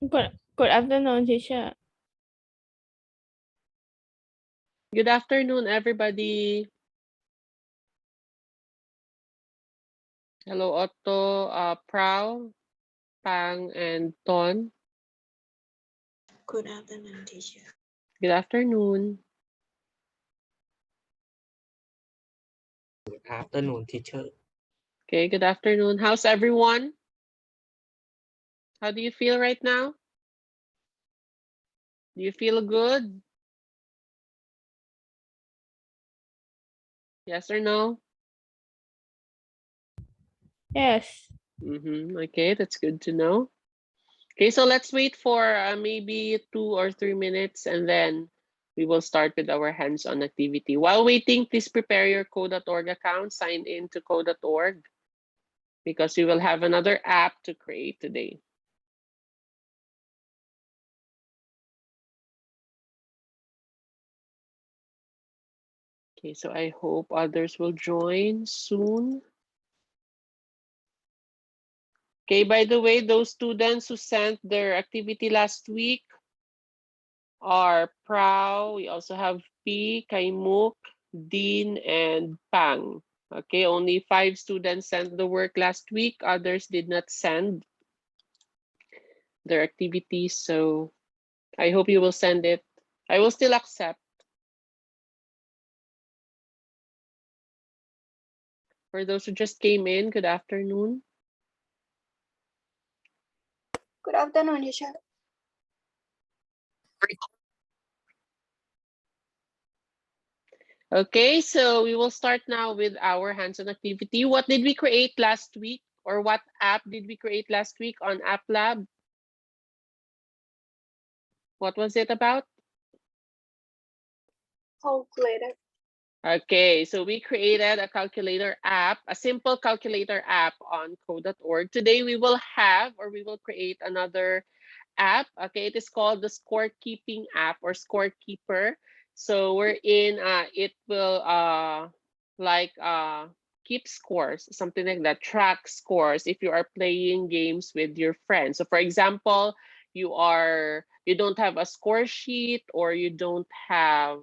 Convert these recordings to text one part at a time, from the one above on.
Good afternoon, teacher. Good afternoon, everybody. Hello, Otto, Prao, Pang, and Ton. Good afternoon, teacher. Good afternoon. Good afternoon, teacher. Okay, good afternoon. How's everyone? How do you feel right now? Do you feel good? Yes or no? Yes. Okay, that's good to know. Okay, so let's wait for maybe 2 or 3 minutes and then we will start with our hands-on activity. While waiting, please prepare your code.org account, sign in to code.org because we will have another app to create today. Okay, so I hope others will join soon. Okay, by the way, those students who sent their activity last week are Prao. We also have P, Kaimuk, Dean, and Pang. Okay, only 5 students sent the work last week. Others did not send their activities, so I hope you will send it. I will still accept. For those who just came in, good afternoon. Good afternoon, teacher. Okay, so we will start now with our hands-on activity. What did we create last week? Or what app did we create last week on App Lab? What was it about? Calculator. Okay, so we created a calculator app, a simple calculator app on code.org. Today we will have, or we will create another app. Okay, it is called the scorekeeping app or scorekeeper. So we're in, it will like keep scores, something like that, track scores if you are playing games with your friends. So for example, you don't have a score sheet or you don't have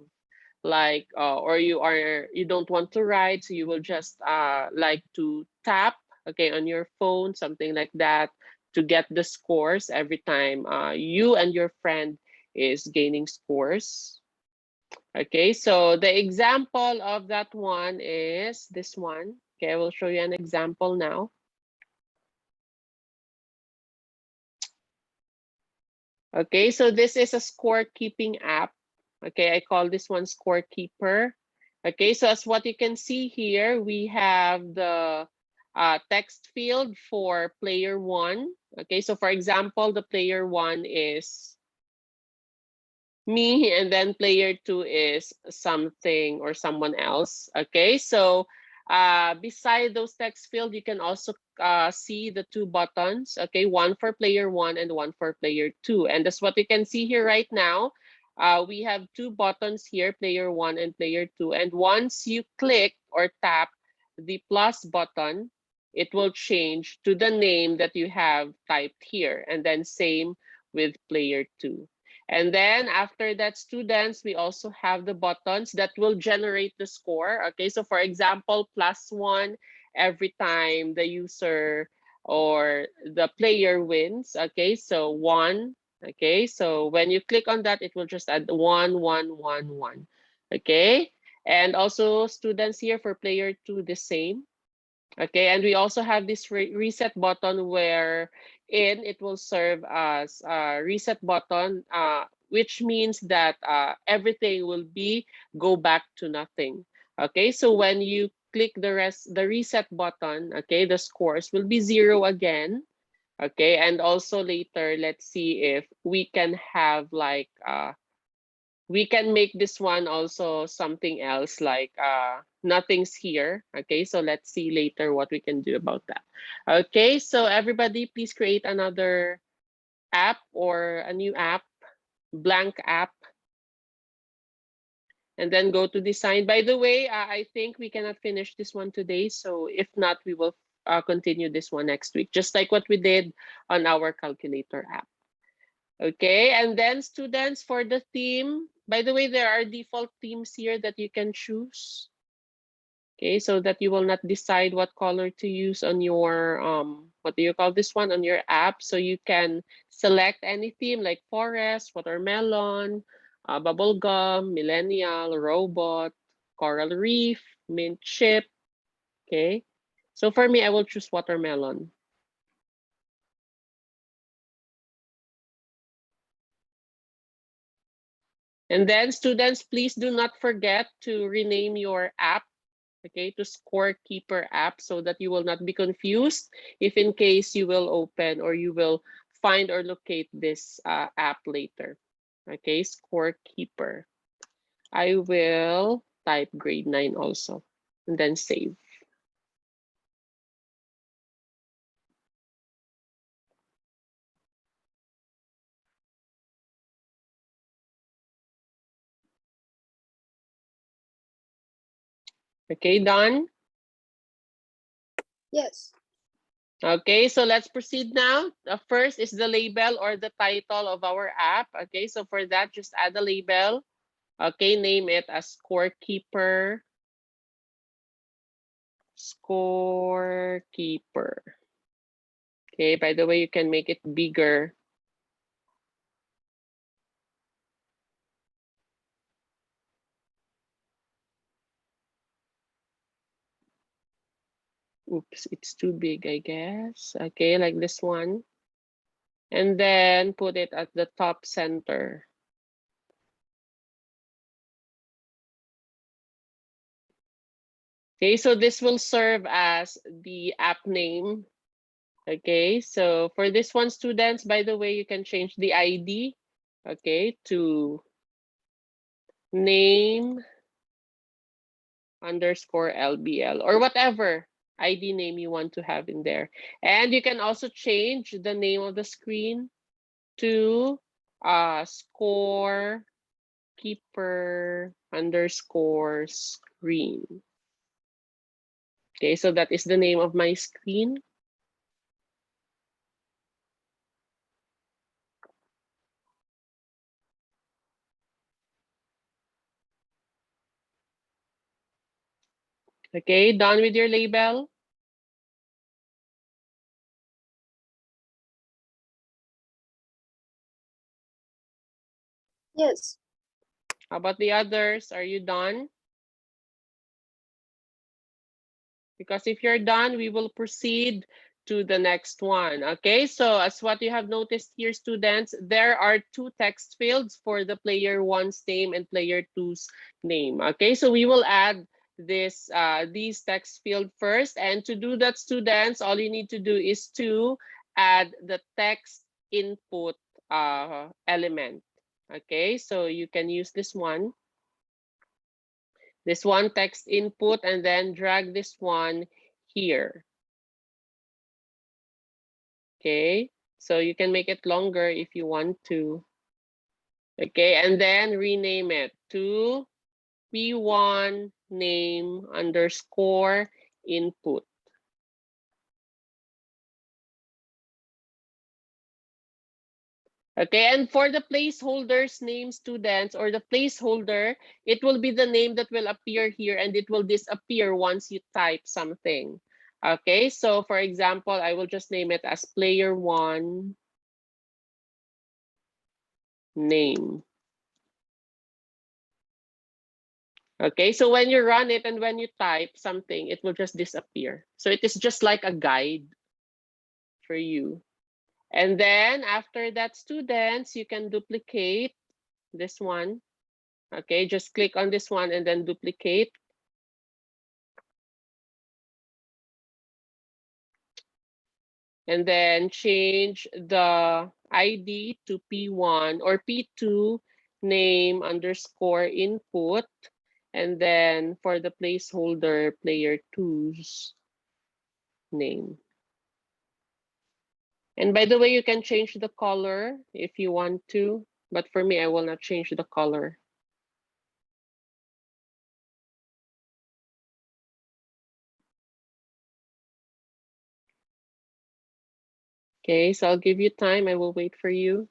like or you don't want to write, so you will just like to tap, okay, on your phone, something like that, to get the scores every time you and your friend is gaining scores. Okay, so the example of that one is this one. Okay, I will show you an example now. Okay, so this is a scorekeeping app. Okay, I call this one Scorekeeper. Okay, so as what you can see here, we have the text field for player one. Okay, so for example, the player one is me, and then player two is something or someone else. Okay, so beside those text field, you can also see the 2 buttons. Okay, one for player one and one for player two. And that's what you can see here right now. We have 2 buttons here, player one and player two. And once you click or tap the plus button, it will change to the name that you have typed here. And then same with player two. And then after that, students, we also have the buttons that will generate the score. Okay, so for example, +1 every time the user or the player wins. Okay, so 1. Okay, so when you click on that, it will just add 1, 1, 1, 1. Okay, and also students here for player 2, the same. Okay, and we also have this reset button where it will serve as a reset button, which means that everything will be go back to nothing. Okay, so when you click the reset button, okay, the scores will be 0 again. Okay, and also later, let's see if we can have like we can make this one also something else, like nothing's here. Okay, so let's see later what we can do about that. Okay, so everybody please create another app or a new app, blank app, and then go to design. By the way, I think we cannot finish this one today, so if not, we will continue this one next week, just like what we did on our calculator app. Okay, and then students, for the theme, by the way, there are default themes here that you can choose. Okay, so that you will not decide what color to use on your, what do you call this one, on your app. So you can select any theme like forest, watermelon, bubblegum, millennial, robot, coral reef, mint chip. Okay, so for me, I will choose watermelon. And then students, please do not forget to rename your app, okay, to Scorekeeper app, so that you will not be confused if in case you will open or you will find or locate this app later. Okay, Scorekeeper. I will type grade 9 also and then save. Okay, done? Yes. Okay, so let's proceed now. First is the label or the title of our app. Okay, so for that, just add a label. Okay, name it as Scorekeeper. Scorekeeper. Okay, by the way, you can make it bigger. Oops, it's too big, I guess. Okay, like this one. And then put it at the top center. Okay, so this will serve as the app name. Okay, so for this one, students, by the way, you can change the ID, okay, to name underscore LBL or whatever ID name you want to have in there. And you can also change the name of the screen to score keeper underscore screen. Okay, so that is the name of my screen. Okay, done with your label? Yes. How about the others? Are you done? Because if you're done, we will proceed to the next one. Okay, so as what you have noticed here, students, there are two text fields for the player one's name and player two's name. Okay, so we will add this these text field first. And to do that, students, all you need to do is to add the text input element. Okay, so you can use this one text input, and then drag this one here. Okay, so you can make it longer if you want to. Okay, and then rename it to P1 name underscore input. Okay, and for the placeholders name, students, or the placeholder, it will be the name that will appear here and it will disappear once you type something. Okay, so for example, I will just name it as player one name. Okay, so when you run it and when you type something, it will just disappear. So it is just like a guide for you. And then after that, students, you can duplicate this one. Okay, just click on this one and then duplicate. And then change the ID to P1 or P2 name underscore input. And then for the placeholder, player two's name. And by the way, you can change the color if you want to, but for me, I will not change the color. Okay, so I'll give you time. I will wait for you.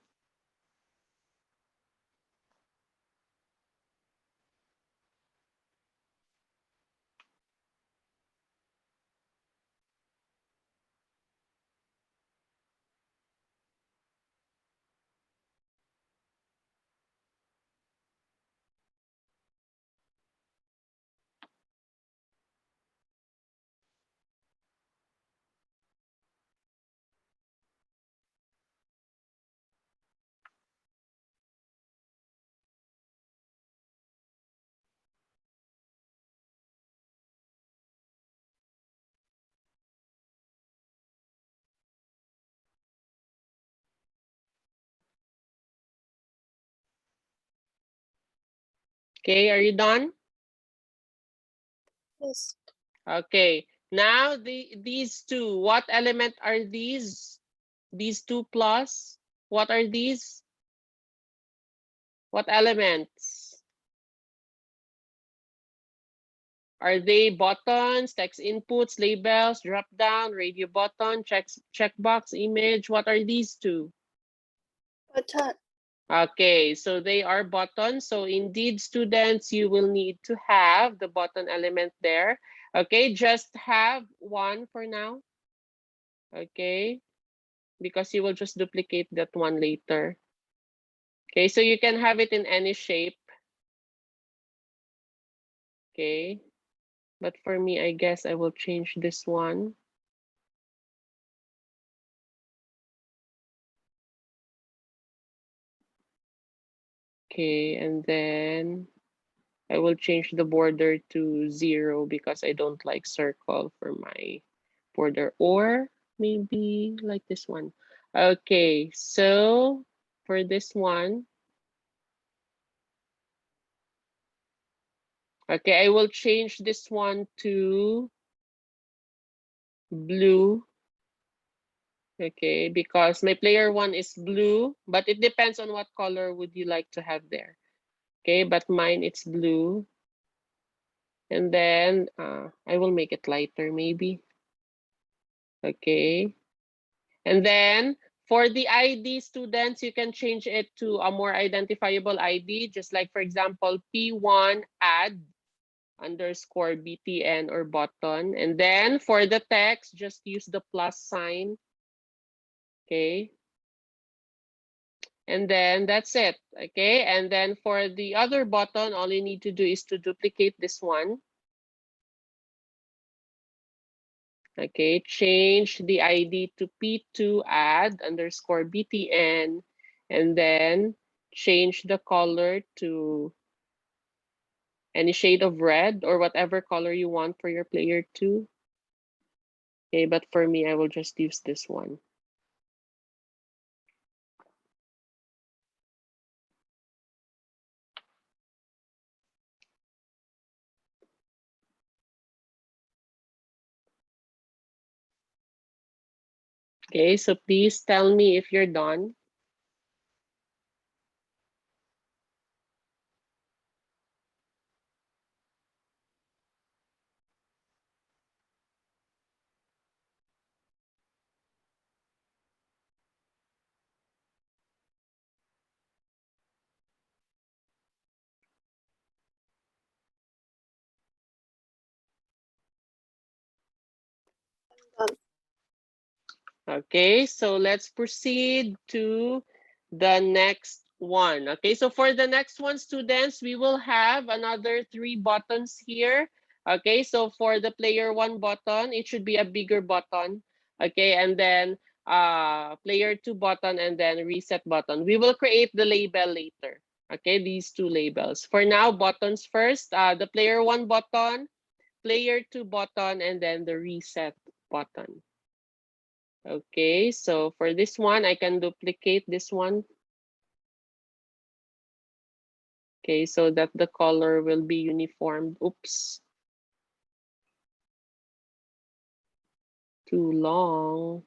Okay, are you done? Yes. Okay, now these two, what element are these? These two plus, what are these? What elements? Are they buttons, text inputs, labels, drop down, radio button, checkbox, image? What are these two? Button. Okay, so they are buttons. So indeed, students, you will need to have the button element there. Okay, just have one for now. Okay, because you will just duplicate that one later. Okay, so you can have it in any shape. Okay, but for me, I guess I will change this one. Okay, and then I will change the border to 0 because I don't like circle for my border, or maybe like this one. Okay, so for this one, okay, I will change this one to blue. Okay, because my player one is blue, but it depends on what color would you like to have there. Okay, but mine it's blue. And then I will make it lighter maybe. Okay. And then for the ID students, you can change it to a more identifiable ID, just like, for example, P1 add underscore BTN or button. And then for the text, just use the plus sign. Okay. And then that's it. Okay. And then for the other button, all you need to do is to duplicate this one. Okay, change the ID to P2 add underscore BTN, and then change the color to any shade of red or whatever color you want for your player 2. Okay, but for me, I will just use this one. Okay, so please tell me if you're done. Done. Okay, so let's proceed to the next one. Okay, so for the next one, students, we will have another 3 buttons here. Okay, so for the player 1 button, it should be a bigger button. Okay, and then player 2 button, and then reset button. We will create the label later. Okay, these 2 labels. For now, buttons first. The player 1 button, player 2 button, and then the reset button. Okay, so for this one, I can duplicate this one. Okay, so that the color will be uniform. Oops. Too long.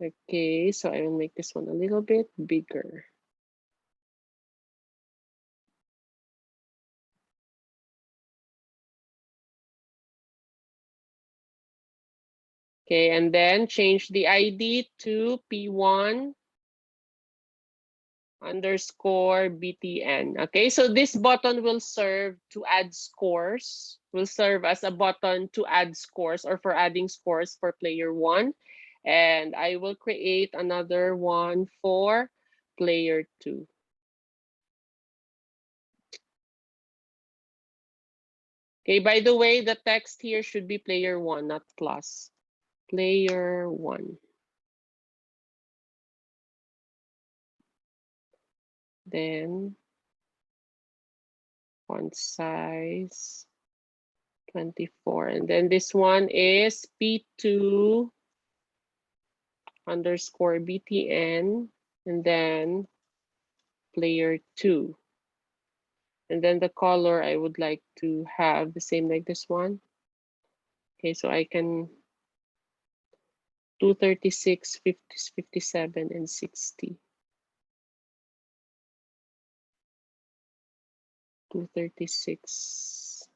Okay, so I will make this one a little bit bigger. Okay, and then change the ID to P1 underscore BTN. Okay, so this button will serve to add scores, will serve as a button to add scores or for adding scores for player 1. And I will create another one for player 2. Okay, by the way, the text here should be player 1, not plus. Player 1. Then font size 24. And then this one is P2 underscore btn, and then player 2. And then the color, I would like to have the same like this one. Okay, so I can 236, 50, 57, and 60. 236.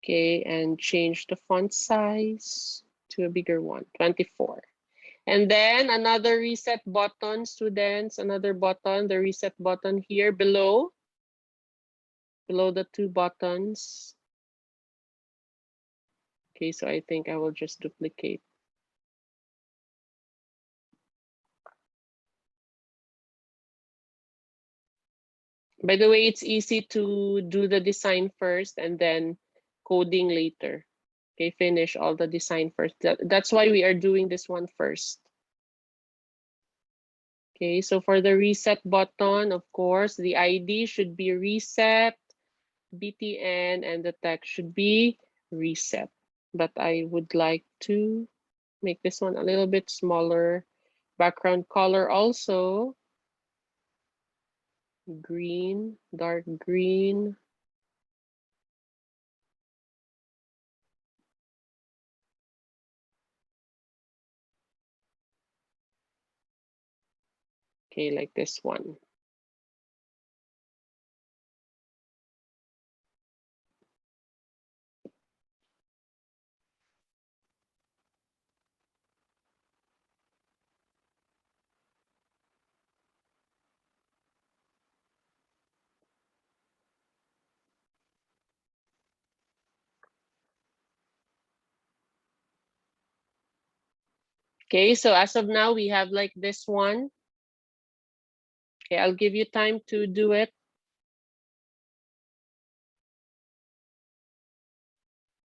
Okay, and change the font size to a bigger one, 24. And then another reset button, students, another button, the reset button here below the two buttons. Okay, so I think I will just duplicate. By the way, it's easy to do the design first and then coding later. Okay, finish all the design first. That's why we are doing this one first. Okay, so for the reset button, of course, the ID should be reset, btn, and the text should be reset. But I would like to make this one a little bit smaller. Background color also green, dark green. Okay, like this one. Okay, so as of now, we have like this one. Okay, I'll give you time to do it.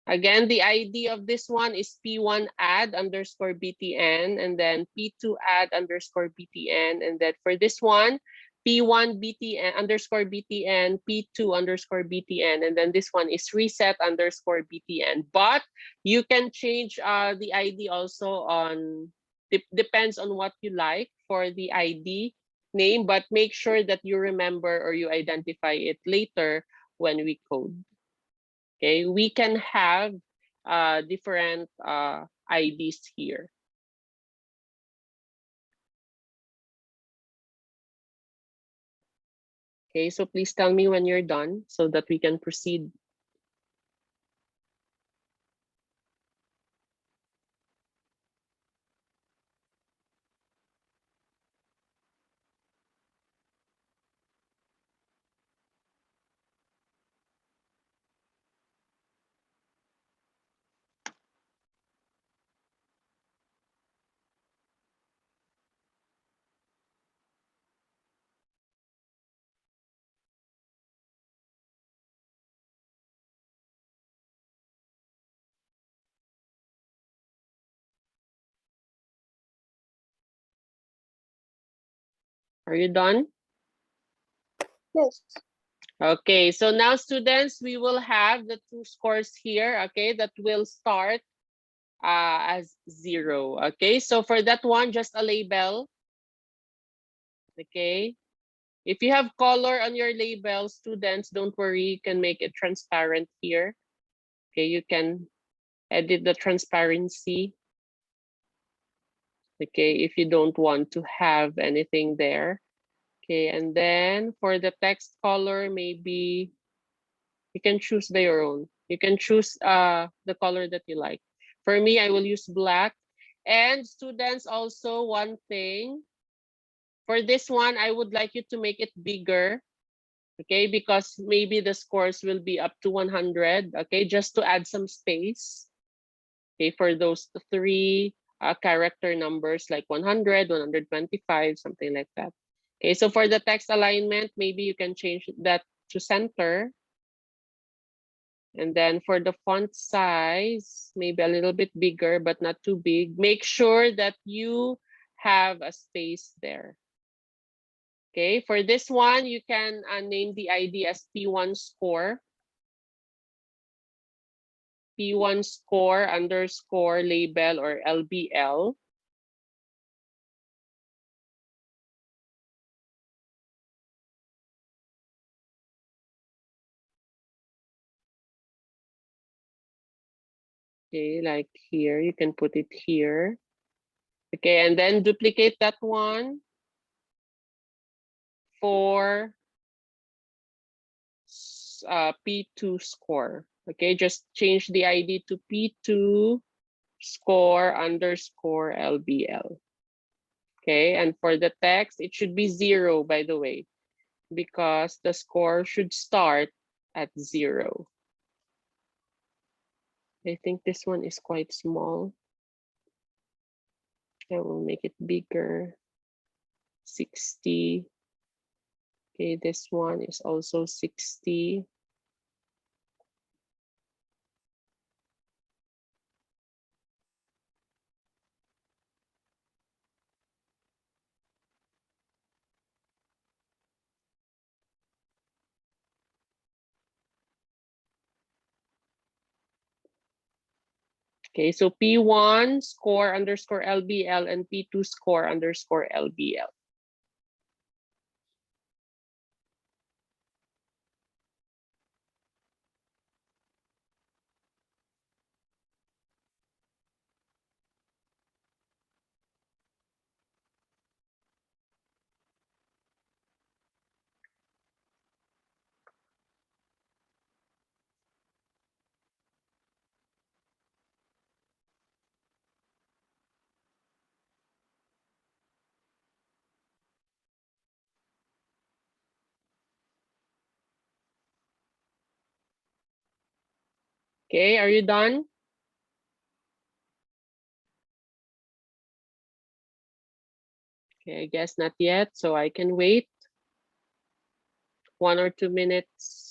Again, the ID of this one is P1 add underscore BTN, and then P2 add underscore BTN. And then for this one, P1 BTN underscore BTN, P2 underscore BTN. And then this one is reset underscore BTN. But you can change the ID also on, depends on what you like for the ID name, but make sure that you remember or you identify it later when we code. Okay, we can have different IDs here. Okay, so please tell me when you're done so that we can proceed. Are you done? Yes. Okay, so now students, we will have the two scores here, okay, that will start as 0. Okay, so for that one, just a label. Okay, if you have color on your label, students, don't worry, you can make it transparent here. Okay, you can edit the transparency. Okay, if you don't want to have anything there. Okay, and then for the text color, maybe you can choose by your own. You can choose the color that you like. For me, I will use black. And students, also one thing, for this one, I would like you to make it bigger. Okay, because maybe the scores will be up to 100. Okay, just to add some space. Okay, for those three character numbers like 100, 125, something like that. Okay, so for the text alignment, maybe you can change that to center. And then for the font size, maybe a little bit bigger, but not too big. Make sure that you have a space there. Okay, for this one, you can name the ID as P1 score. P1 score underscore label or LBL. Okay, like here, you can put it here. Okay, and then duplicate that one for P2 score. Okay, just change the ID to P2 score underscore LBL. Okay, and for the text, it should be 0, by the way, because the score should start at 0. I think this one is quite small. I will make it bigger. 60. Okay, this one is also 60. Okay, so P1 score underscore LBL and P2 score underscore LBL. Okay, are you done? Okay, I guess not yet, so I can wait 1 or 2 minutes.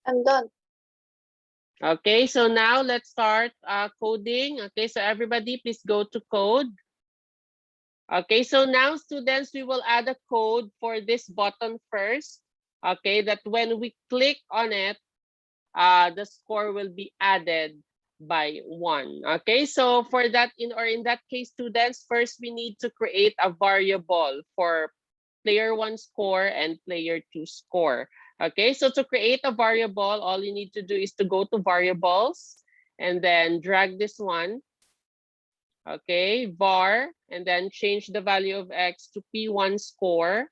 I'm done. Okay, so now let's start coding. Okay, so everybody please go to code. Okay, so now students, we will add a code for this button first. Okay, that when we click on it, the score will be added by 1. Okay, so for that, in that case, students, first we need to create a variable for player 1 score and player 2 score. Okay, so to create a variable, all you need to do is to go to variables and then drag this one. Okay, var, and then change the value of x to P1 score.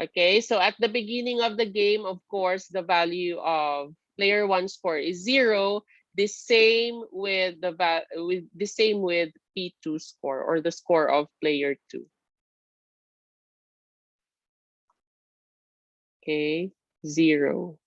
Okay, so at the beginning of the game, of course, the value of player 1 score is 0. The same with with P2 score, or the score of player 2. Okay, 0.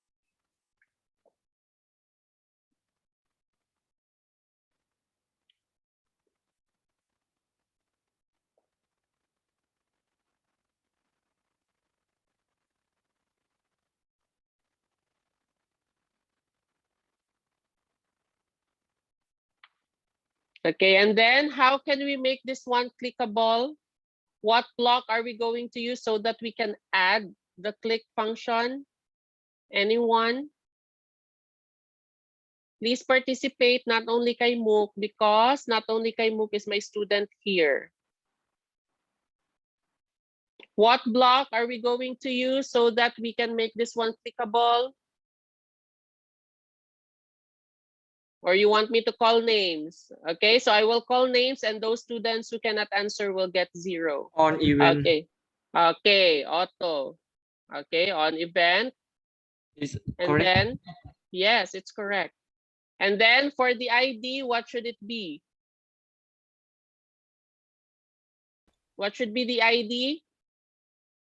Okay, and then how can we make this one clickable? What block are we going to use so that we can add the click function? Anyone? Please participate, not only kay Mook, because not only kay Mook is my student here. What block are we going to use so that we can make this one clickable? Or you want me to call names? Okay, so I will call names, and those students who cannot answer will get 0. On event Okay. Okay, auto. Okay, on event. is And correct. then, yes, it's correct. And then for the ID, what should it be? What should be the ID?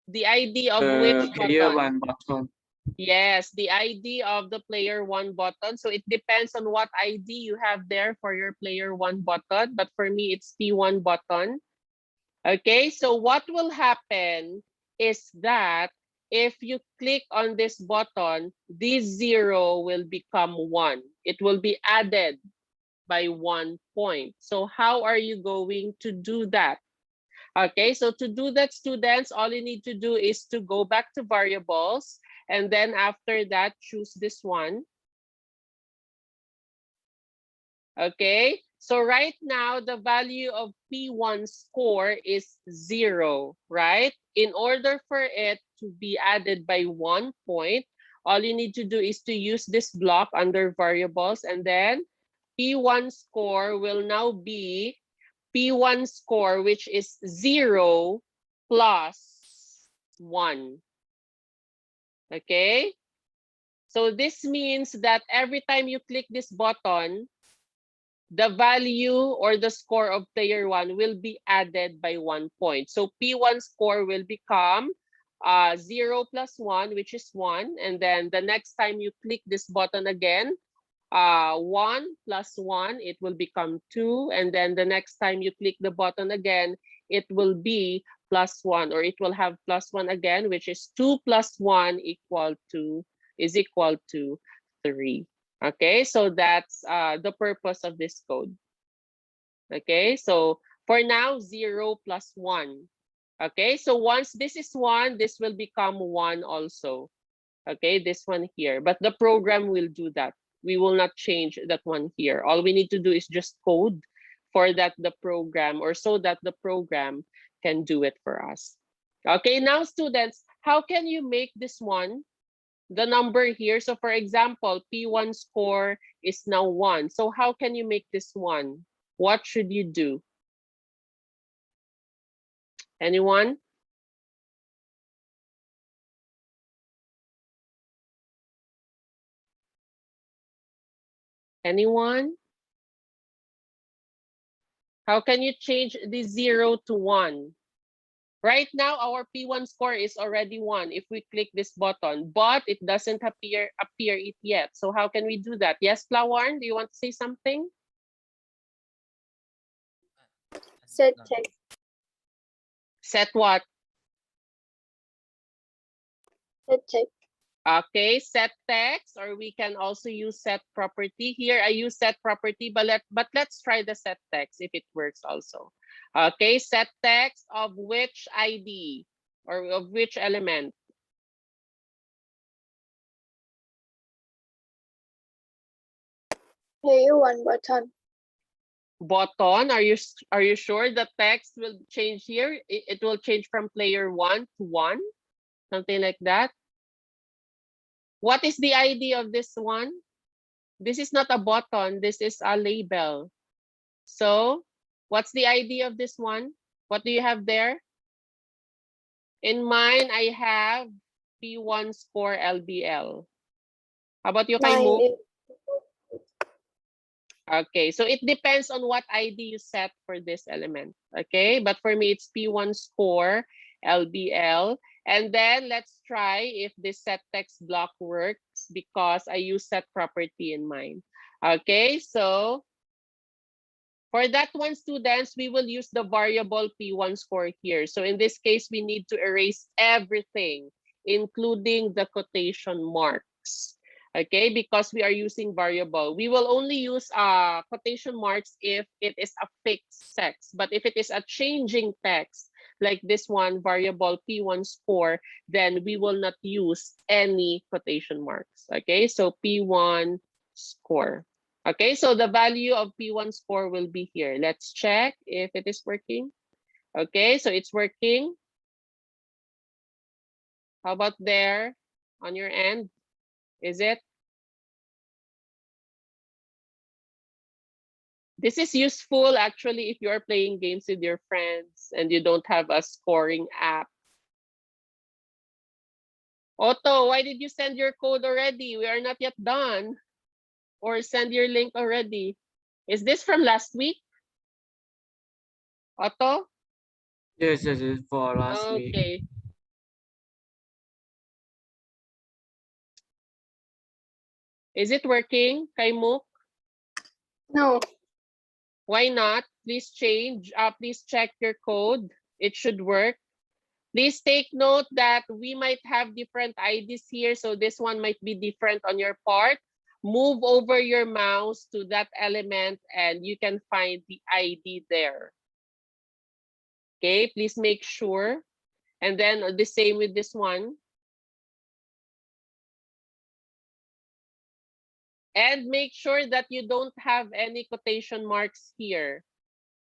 The ID of which player button? one button. Yes, the ID of the player one button. So it depends on what ID you have there for your player one button. But for me, it's P1 button. Okay, so what will happen is that if you click on this button, this 0 will become 1. It will be added by 1 point. So how are you going to do that? Okay, so to do that, students, all you need to do is to go back to variables, and then after that, choose this one. Okay, so right now, the value of P1 score is 0, right? In order for it to be added by 1 point, all you need to do is to use this block under variables, and then P1 score will now be P1 score, which is 0 plus 1. Okay? So this means that every time you click this button, the value or the score of player 1 will be added by 1 point. So P1 score will become 0 plus 1, which is 1. And then the next time you click this button again, 1 plus 1, it will become 2. And then the next time you click the button again, it will be plus 1, or it will have plus 1 again, which is 2 plus 1 is equal to 3. Okay, so that's the purpose of this code. Okay, so for now, 0 plus 1. Okay, so once this is 1, this will become 1 also. Okay, this one here, but the program will do that. We will not change that one here. All we need to do is just code for that the program, or so that the program can do it for us. Okay, now students, how can you make this one the number here? So for example, P1 score is now 1. So how can you make this 1? What should you do? Anyone? Anyone? How can you change the 0 to 1? Right now, our P1 score is already 1 if we click this button, but it doesn't appear it yet. So how can we do that? Yes, Flower, do you want to say something? Set text. Set what? Set text. Okay, set text, or we can also use set property. Here I use set property, but let's try the set text if it works also. Okay, set text of which ID or of which element? Player one button. Button. Are you sure the text will change here? It will change from player 1 to 1, something like that. What is the ID of this one? This is not a button. This is a label. So what's the ID of this one? What do you have there? In mine, I have P1 score LBL. How about you, Mine Kaimuk? is Okay, so it depends on what ID you set for this element. Okay, but for me, it's P1 score LBL. And then let's try if this set text block works, because I use set property in mine. Okay, so for that one, students, we will use the variable P1 score here. So in this case, we need to erase everything, including the quotation marks. Okay, because we are using variable. We will only use quotation marks if it is a fixed text. But if it is a changing text, like this one, variable P1 score, then we will not use any quotation marks. Okay, so P1 score. Okay, so the value of P1 score will be here. Let's check if it is working. Okay, so it's working. How about there on your end? Is it? This is useful actually if you are playing games with your friends and you don't have a scoring app. Otto, why did you send your code already? We are not yet done. or send your link already? Is this from last week? Otto? Yes, yes, yes, for last week. Okay. Is it working, Kaimuk? No. Why not? Please change. Please check your code. It should work. Please take note that we might have different IDs here, so this one might be different on your part. Move over your mouse to that element and you can find the ID there. Okay, please make sure. And then the same with this one. And make sure that you don't have any quotation marks here.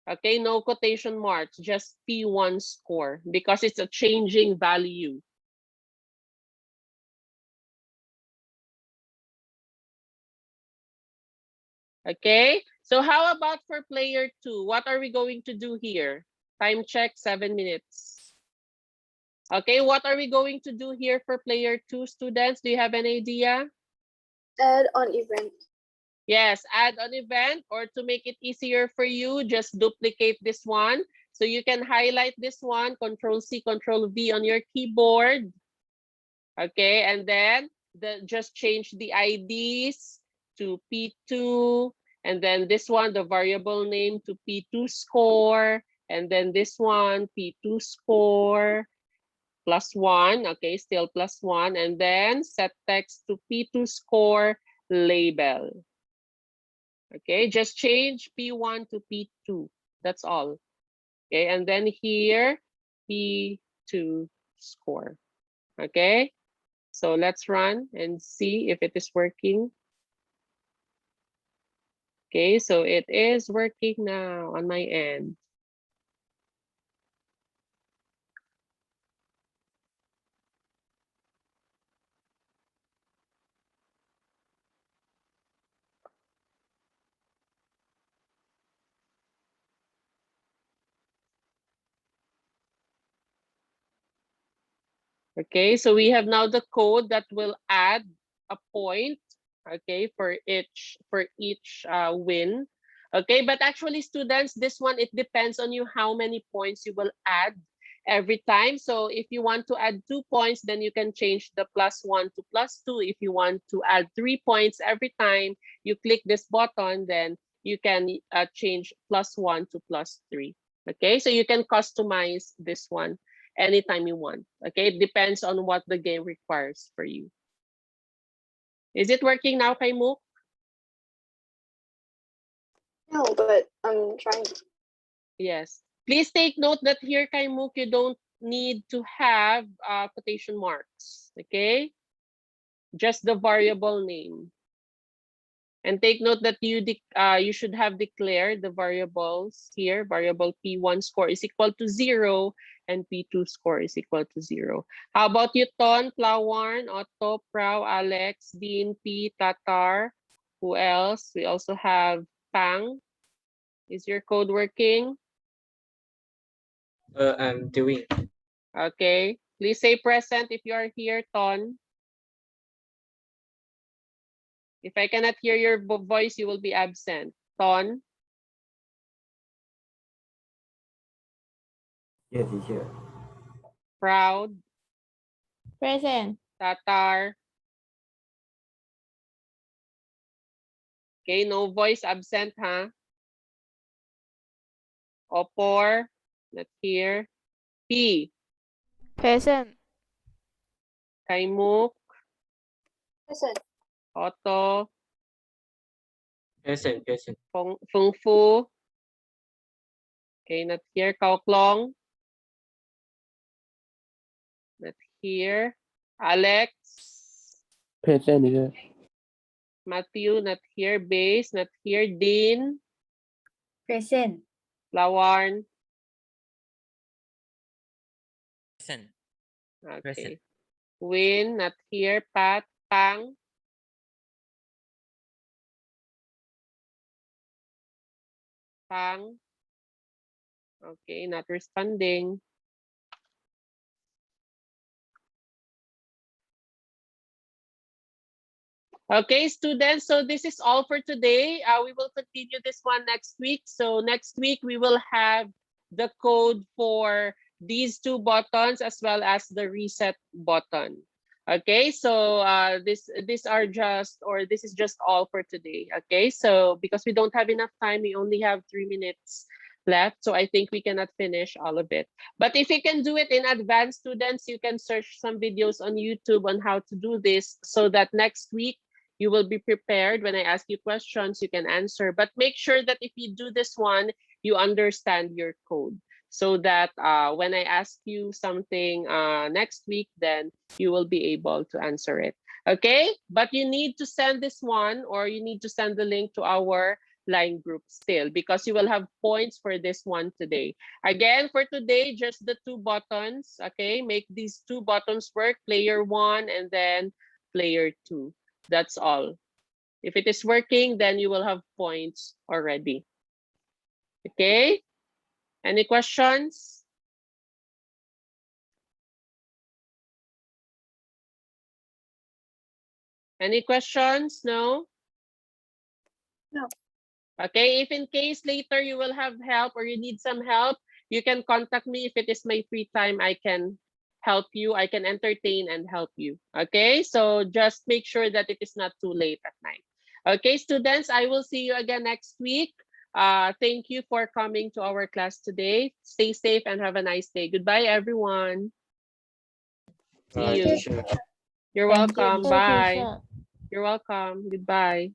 Okay, no quotation marks, just P1 score because it's a changing value. Okay, so how about for player 2? What are we going to do here? Time check, 7 minutes. Okay, what are we going to do here for player 2, students? Do you have an idea? Add on event. Yes, add an event, or to make it easier for you, just duplicate this one. So you can highlight this one, Control-C, Control-V on your keyboard. Okay, and then just change the IDs to P2, and then this one, the variable name to P2 score, and then this one, P2 score, +1, okay, still +1, and then set text to P2 score label. Okay, just change P1 to P2, that's all. Okay, and then here, P2 score, okay? So let's run and see if it is working. Okay, so it is working now on my end. Okay, so we have now the code that will add a point, okay, for each win. Okay, but actually students, this one, it depends on you how many points you will add every time. So if you want to add 2 points, then you can change the +1 to +2. If you want to add 3 points every time you click this button, then you can change +1 to +3. Okay, so you can customize this one anytime you want. Okay, it depends on what the game requires for you. Is it working now, Kaimuk? No, but I'm trying. Yes. Please take note that here, Kaimuk, you don't need to have quotation marks. Okay, just the variable name. And take note that you should have declared the variables here. Variable P1 score is equal to 0 and P2 score is equal to 0. How about you, Ton, Plawarn, Otto, Prao, Alex, Dean, P, Tatar? Who else? We also have Pang. Is your code working? I'm doing. Okay. Please say present if you are here, Ton. If I cannot hear your voice, you will be absent. Ton, Yes, teacher. Proud, Present. Tatar. Okay, no voice absent, huh? Opor, not here. P, Present. Kaimuk, Present. Otto, Present, present. Fung Fu. Okay, not here. Kaoklong, not here. Alex, Present, teacher. Matthew, not here. Base, not here. Dean, Present. Lawarn. Present. Okay. Win, not here. Pat, Pang. Pang. Okay, not responding. Okay, students, so this is all for today. We will continue this one next week. So next week, we will have the code for these two buttons as well as the reset button. Okay, so this is just all for today. Okay, so because we don't have enough time, we only have 3 minutes left. So I think we cannot finish all of it. But if you can do it in advance, students, you can search some videos on YouTube on how to do this so that next week you will be prepared. When I ask you questions, you can answer. But make sure that if you do this one, you understand your code so that when I ask you something next week, then you will be able to answer it. Okay, but you need to send this one, or you need to send the link to our line group still, because you will have points for this one today. Again, for today, just the two buttons. Okay, make these two buttons work, player 1 and then player 2. That's all. If it is working, then you will have points already. Okay, any questions? Any questions? No? No. Okay, if in case later you will have help or you need some help, you can contact me. If it is my free time, I can help you. I can entertain and help you. Okay, so just make sure that it is not too late at night. Okay, students, I will see you again next week. Thank you for coming to our class today. Stay safe and have a nice day. Goodbye, everyone. See Bye, you. teacher. You're Thank you, welcome. Hey, Bye. teacher. You're welcome. Goodbye.